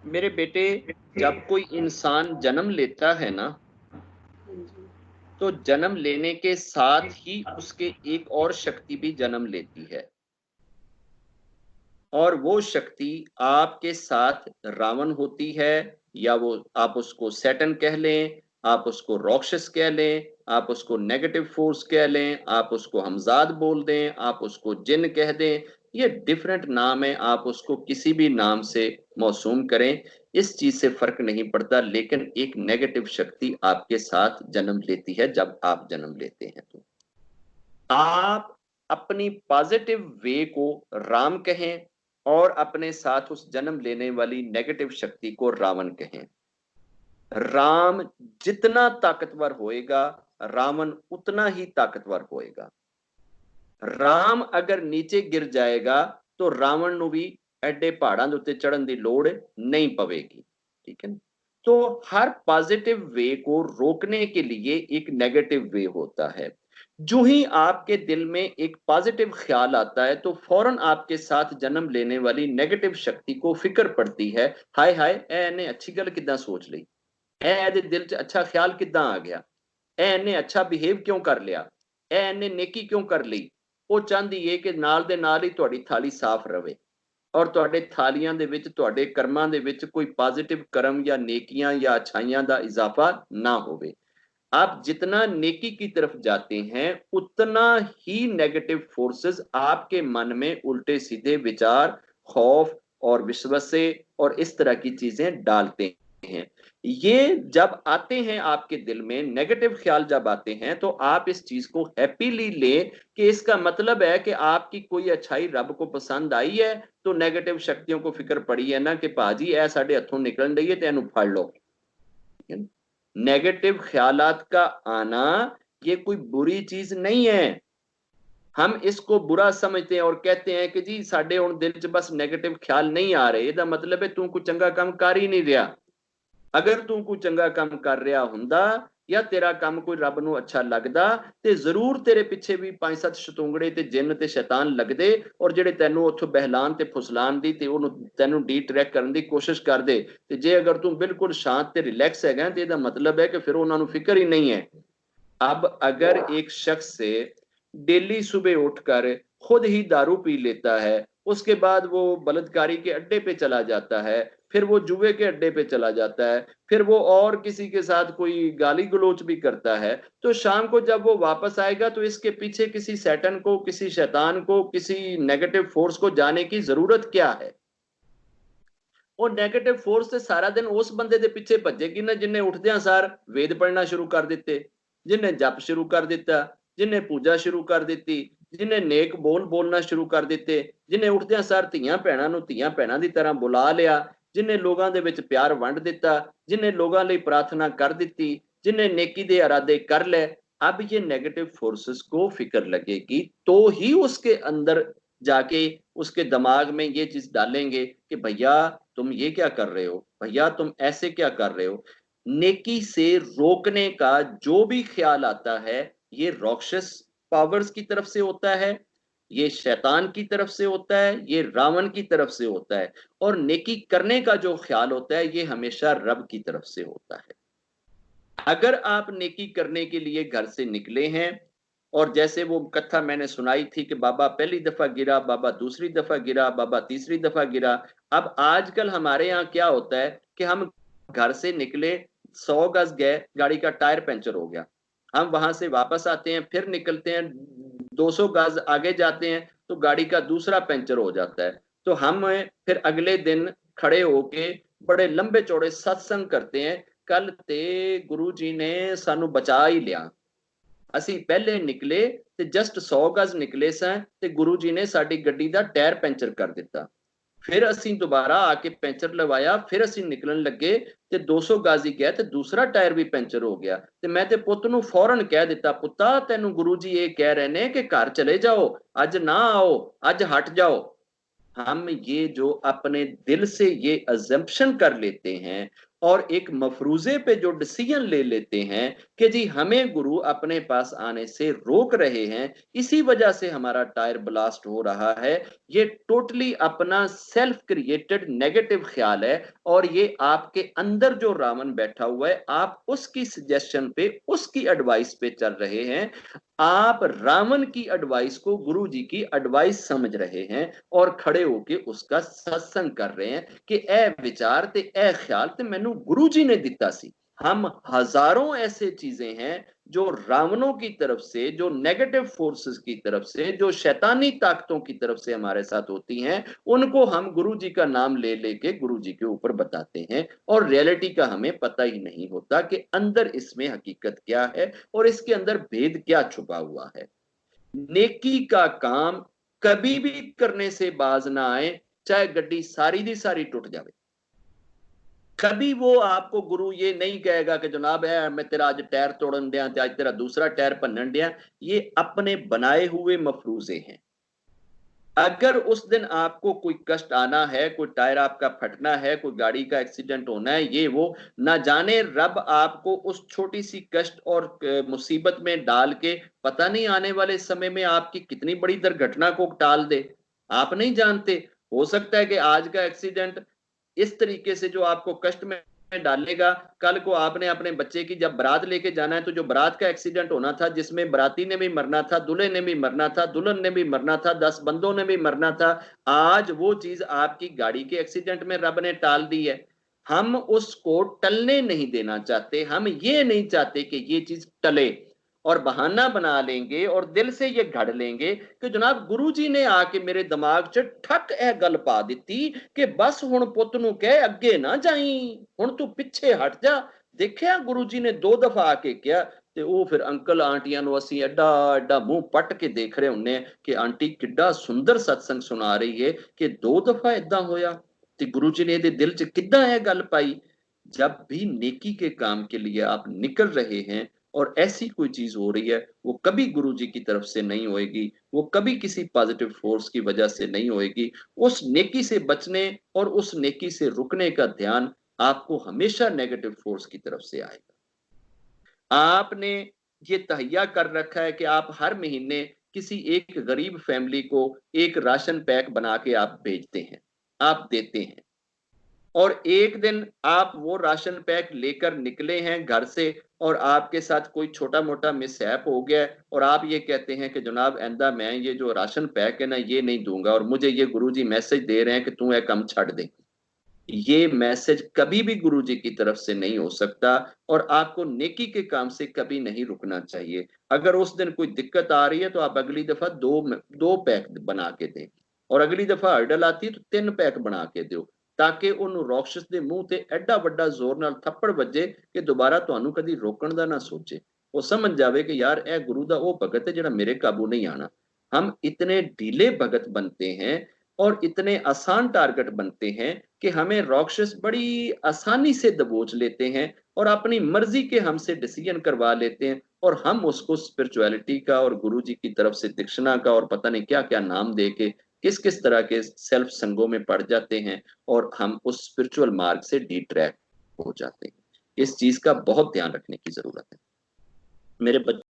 मेरे बेटे, जब कोई इंसान जन्म लेता है ना, हाँ जी। तो जन्म लेने के साथ ही उसके एक और शक्ति भी जन्म लेती है। और वो शक्ति आपके साथ रावण होती है, या वो आप उसको सैटन कह लें, आप उसको राक्षस कह लें, आप उसको नेगेटिव फोर्स कह लें, आप उसको हमजाद बोल दें, आप उसको जिन कह दें। ये डिफरेंट नाम है, आप उसको किसी भी नाम से मौसूम करें, इस चीज से फर्क नहीं पड़ता। लेकिन एक नेगेटिव शक्ति आपके साथ जन्म लेती है जब आप जन्म लेते हैं। तो आप अपनी पॉजिटिव वे को राम कहें, और अपने साथ उस जन्म लेने वाली नेगेटिव शक्ति को रावण कहें। राम जितना ताकतवर होएगा, रावण उतना ही ताकतवर होएगा। राम अगर नीचे गिर जाएगा तो रावण ਨੂੰ भी ਐਡੇ ਪਹਾੜਾਂ ਦੇ ਉੱਤੇ ਚੜਨ ਦੀ ਲੋੜ नहीं पवेगी। ठीक है ना? तो हर पॉजिटिव वे को रोकने के लिए एक नेगेटिव वे होता है। जो ही आपके दिल में एक पॉजिटिव ख्याल आता है तो फौरन आपके साथ जन्म लेने वाली नेगेटिव शक्ति को फिक्र पड़ती है, हाय हाय ਇਹਨੇ अच्छी गल किदां सोच ली, ਇਹਦੇ दिल च अच्छा ख्याल किदां आ गया, ਇਹਨੇ अच्छा बिहेव क्यों कर लिया, ਇਹਨੇ नेकी क्यों कर ली। ਉਹ ਚਾਹੁੰਦੀ ਏ ਕਿ ਨਾਲ ਦੇ ਨਾਲ ਹੀ ਤੁਹਾਡੀ ਥਾਲੀ ਸਾਫ਼ ਰਵੇ, ਔਰ ਤੁਹਾਡੇ ਥਾਲੀਆਂ ਦੇ ਵਿੱਚ, ਤੁਹਾਡੇ ਕਰਮਾਂ ਦੇ ਵਿੱਚ ਕੋਈ ਪੋਜ਼ਿਟਿਵ ਕਰਮ ਜਾਂ नेकियां या अच्छाइयां ਦਾ इजाफा ना होवे। आप जितना नेकी की तरफ जाते हैं उतना ही नेगेटिव फोर्सेस आपके मन में उल्टे सीधे विचार, खौफ और विश्वासे और इस तरह की चीजें डालते हैं। ये जब आते हैं आपके दिल में, नेगेटिव ख्याल जब आते हैं, तो आप इस चीज को हैप्पीली लें कि इसका मतलब है कि आपकी कोई अच्छाई रब को पसंद आई है। तो नेगेटिव शक्तियों को फिक्र पड़ी है ना कि भाजी ऐ साडे हथों निकल रही है तो इहनूं फड़ लो। नेगेटिव ख्यालात का आना ये कोई बुरी चीज नहीं है। हम इसको बुरा समझते हैं और कहते हैं कि जी साडे हुण दिल च बस नेगेटिव ख्याल नहीं आ रहे, ਇਹਦਾ मतलब है तू कोई चंगा काम कर ही नहीं रहा। अगर तू कोई चंगा काम कर रहा हुंदा या तेरा काम कोई रब नूं अच्छा लगदा ते जरूर तेरे पिछे भी 5-7 शतुंगड़े ते जिन्न ते शैतान लगदे, और ਜਿਹੜੇ ਤੈਨੂੰ ਉੱਥੋਂ ਬਹਿਲਾਨ ਤੇ ਫੁਸਲਾਨ ਦੀ ਤੇ ਉਹਨੂੰ ਤੈਨੂੰ ਡੀਟਰੈਕਟ ਕਰਨ ਦੀ ਕੋਸ਼ਿਸ਼ ਕਰਦੇ। ਤੇ ਜੇ ਅਗਰ ਤੂੰ ਬਿਲकुल शांत ਤੇ रिलैक्स ਹੈਗਾ ਤੇ ਇਹਦਾ मतलब है कि फिर ਉਹਨਾਂ ਨੂੰ ਫਿਕਰ ही नहीं है। अब अगर एक शख्स से डेली सुबह उठकर खुद ही दारू पी लेता है, उसके बाद वो बलात्कारी के अड्डे पे चला जाता है, फिर वो जुए के अड्डे पे चला जाता है, फिर वो और किसी के साथ कोई गाली गलोच भी करता है, तो शाम को जब वो वापस आएगा तो इसके पीछे किसी सैटन को, किसी शैतान को, किसी नेगेटिव फोर्स को जाने की जरूरत क्या है। ਉਹ ਨੈਗੇਟਿਵ ਫੋਰਸ ਤੇ ਸਾਰਾ ਦਿਨ ਉਸ ਬੰਦੇ ਦੇ ਪਿੱਛੇ ਭੱਜੇਗੀ ਨਾ ਜਿਨੇ ਉੱਠਦਿਆਂ ਸਾਰ ਵੇਦ ਪੜਨਾ ਸ਼ੁਰੂ ਕਰ ਦਿੱਤੇ, ਜਿਨੇ ਜਪ ਸ਼ੁਰੂ ਕਰ ਦਿੱਤਾ, ਜਿਨੇ ਪੂਜਾ ਸ਼ੁਰੂ ਕਰ ਦਿੱਤੀ, ਜਿਨੇ ਨੇਕ ਬੋਲ ਬੋਲਣਾ ਸ਼ੁਰੂ ਕਰ ਦਿੱਤੇ, ਜਿਨੇ ਉੱਠਦਿਆਂ ਸਾਰ ਧੀਆਂ ਭੈਣਾਂ ਨੂੰ ਧੀਆਂ ਭੈਣਾਂ ਦੀ ਤਰ੍ਹਾਂ ਬੁਲਾ ਲਿਆ, ਜਿਨੇ ਲੋਕਾਂ ਦੇ ਵਿੱਚ ਪਿਆਰ ਵੰਡ ਦਿੱਤਾ, ਜਿਨੇ ਲੋਕਾਂ ਲਈ ਪ੍ਰਾਰਥਨਾ ਕਰ ਦਿੱਤੀ, जिन्हें नेकी दे इरादे कर ले। अब ये नेगेटिव फोर्सेस को फिक्र लगेगी तो ही उसके अंदर जाके उसके दिमाग में ये चीज डालेंगे कि भैया तुम ये क्या कर रहे हो, भैया तुम ऐसे क्या कर रहे हो। नेकी से रोकने का जो भी ख्याल आता है, ये राक्षस पावर्स की तरफ से होता है, ये शैतान की तरफ से होता है, ये रावण की तरफ से होता है। और नेकी करने का जो ख्याल होता है ये हमेशा रब की तरफ से होता है। अगर आप नेकी करने के लिए घर से निकले हैं, और जैसे वो कथा मैंने सुनाई थी कि बाबा पहली दफा गिरा, बाबा दूसरी दफा गिरा, बाबा तीसरी दफा गिरा। अब आजकल हमारे यहाँ क्या होता है कि हम घर से निकले, 100 गज गए, गाड़ी का टायर पंचर हो गया, हम वहां से वापस आते हैं, फिर निकलते हैं, 200 गज आगे जाते हैं तो गाड़ी का दूसरा पंचर हो जाता है। तो हम फिर अगले दिन खड़े होके बड़े लंबे चौड़े सत्संग करते हैं, कल ते गुरु जी ने सानू बचा ही लिया। ਅਸੀਂ ਪਹਿਲੇ ਨਿਕਲੇ ਤੇ ਜਸਟ 100 ਗਜ਼ ਨਿਕਲੇ ਸਾਂ ਤੇ ਗੁਰੂ ਜੀ ਨੇ ਸਾਡੀ ਗੱਡੀ ਦਾ ਟਾਇਰ ਪੈਂਚਰ ਕਰ ਦਿੱਤਾ। ਫਿਰ ਅਸੀਂ ਦੁਬਾਰਾ ਆ ਕੇ ਪੈਂਚਰ ਲਵਾਇਆ, ਫਿਰ ਅਸੀਂ ਨਿਕਲਣ ਲੱਗੇ ਤੇ 200 ਗਜ਼ ਹੀ ਗਏ ਤੇ ਦੂਸਰਾ ਟਾਇਰ ਵੀ ਪੈਂਚਰ ਹੋ ਗਿਆ। ਤੇ ਮੈਂ ਤੇ ਪੁੱਤ ਨੂੰ ਫੌਰਨ ਕਹਿ ਦਿੱਤਾ, ਪੁੱਤਾ ਤੈਨੂੰ ਗੁਰੂ ਜੀ ਇਹ ਕਹਿ ਰਹੇ ਨੇ ਕਿ ਘਰ ਚਲੇ जाओ, ਅੱਜ ना आओ, आज हट जाओ। हम ये जो अपने दिल से ये अजम्पशन कर लेते हैं और एक मफरूजे पे जो डिसीजन ले लेते हैं कि जी हमें गुरु अपने पास आने से रोक रहे हैं, इसी वजह से हमारा टायर ब्लास्ट हो रहा है, ये टोटली अपना सेल्फ क्रिएटेड नेगेटिव ख्याल है। और ये आपके अंदर जो रावण बैठा हुआ है, आप उसकी सजेशन पे, उसकी एडवाइस पे चल रहे हैं। आप रावण की एडवाइस को गुरु जी की एडवाइस समझ रहे हैं और खड़े होके उसका सत्संग कर रहे हैं कि ए विचार ते ए ख्याल ते मैनू गुरु जी ने दिता सी। हम हजारों ऐसे चीजें हैं जो रावणों की तरफ से, जो नेगेटिव फोर्सेस की तरफ से, जो शैतानी ताकतों की तरफ से हमारे साथ होती हैं, उनको हम गुरु जी का नाम ले लेके गुरु जी के ऊपर बताते हैं और रियलिटी का हमें पता ही नहीं होता कि अंदर इसमें हकीकत क्या है और इसके अंदर भेद क्या छुपा हुआ है। नेकी का काम कभी भी करने से बाज ना आए, चाहे गड्डी सारी दी सारी टूट जाए। कभी वो आपको गुरु ये नहीं कहेगा कि जनाब है मैं तेरा आज टायर तोड़न दिया, आज तेरा दूसरा टायर भनन दिया। ये अपने बनाए हुए मफरूजे हैं। अगर उस दिन आपको कोई कष्ट आना है, कोई टायर आपका फटना है, कोई गाड़ी का एक्सीडेंट होना है, ये वो ना जाने रब आपको उस छोटी सी कष्ट और मुसीबत में डाल के पता नहीं आने वाले समय में आपकी कितनी बड़ी दुर्घटना को टाल दे। आप नहीं जानते, हो सकता है कि आज का एक्सीडेंट इस तरीके से जो आपको कष्ट में डालेगा, कल को आपने अपने बच्चे की जब बारात लेके जाना है तो जो बारात का एक्सीडेंट होना था, जिसमें बाराती ने भी मरना था, दूल्हे ने भी मरना था, दुल्हन ने भी मरना था, 10 बंदों ने भी मरना था, आज वो चीज आपकी गाड़ी के एक्सीडेंट में रब ने टाल दी है। हम उसको टलने नहीं देना चाहते, हम ये नहीं चाहते कि ये चीज टले और बहाना बना लेंगे और दिल से ये घड़ लेंगे कि जनाब गुरुजी ने आके मेरे दिमाग च ठक ए गल पा दी कि बस हुण पुत नूं कह अगे ना जाई, हुण तू पिछे हट जा। देखिया गुरु जी ने 2 दफा आके किया ते ਉਹ ਫਿਰ ਅੰਕਲ ਆਂਟੀਆਂ ਨੂੰ ਅਸੀਂ ਐਡਾ ਐਡਾ ਮੂੰਹ ਪੱਟ ਕੇ ਦੇਖ ਰਹੇ ਹੁੰਨੇ ਕਿ ਆਂਟੀ ਕਿੱਡਾ ਸੁੰਦਰ सत्संग ਸੁਣਾ ਰਹੀ ਹੈ कि 2 दफा ਇਦਾਂ ਹੋਇਆ ਤੇ गुरु जी ने ਇਹਦੇ दिल च किद्दां ਇਹ ਗੱਲ पाई। जब भी नेकी के काम के लिए आप निकल रहे हैं और ऐसी कोई चीज हो रही है, वो कभी गुरु जी की तरफ से नहीं होएगी, वो कभी किसी पॉजिटिव फोर्स की वजह से नहीं होएगी। उस नेकी से बचने और उस नेकी से रुकने का ध्यान आपको हमेशा नेगेटिव फोर्स की तरफ से आएगा। आपने ये तहैया कर रखा है कि आप हर महीने किसी एक गरीब फैमिली को एक राशन पैक बना के आप भेजते हैं, आप देते हैं, और एक दिन आप वो राशन पैक लेकर निकले हैं घर से और आपके साथ कोई छोटा मोटा मिसहैप हो गया और आप ये कहते हैं कि जनाब आइंदा मैं ये जो राशन पैक है ना ये नहीं दूंगा और मुझे ये गुरुजी मैसेज दे रहे हैं कि तू ये काम छड़ दे। ये मैसेज कभी भी गुरुजी की तरफ से नहीं हो सकता और आपको नेकी के काम से कभी नहीं रुकना चाहिए। अगर उस दिन कोई दिक्कत आ रही है तो आप अगली दफा दो पैक बना के दें और अगली दफा हर्डल आती है तो 3 पैक बना के दो, ताकि ਉਹਨੂੰ ਰਾਖਸ਼ ਦੇ ਮੂੰਹ ਤੇ ਐਡਾ ਵੱਡਾ ਜ਼ੋਰ ਨਾਲ ਥੱਪੜ ਵੱਜੇ ਕਿ ਦੁਬਾਰਾ ਤੁਹਾਨੂੰ ਕਦੀ ਰੋਕਣ ਦਾ ਨਾ ਸੋਚੇ। ਉਹ ਸਮਝ ਜਾਵੇ कि यार ਇਹ गुरु ਦਾ ਉਹ भगत है ਜਿਹੜਾ मेरे काबू नहीं आना। हम इतने ढीले भगत बनते हैं और इतने आसान टारगेट बनते हैं कि हमें राक्षस बड़ी आसानी से दबोच लेते हैं और अपनी मर्जी के हमसे डिसीजन करवा लेते हैं और हम उसको स्पिरिचुअलिटी का और गुरु जी की तरफ से दीक्षिणा का और पता नहीं क्या क्या नाम दे के किस किस तरह के सेल्फ संगों में पड़ जाते हैं और हम उस स्पिरिचुअल मार्ग से डिट्रैक्ट हो जाते हैं। इस चीज का बहुत ध्यान रखने की जरूरत है मेरे बच्चों।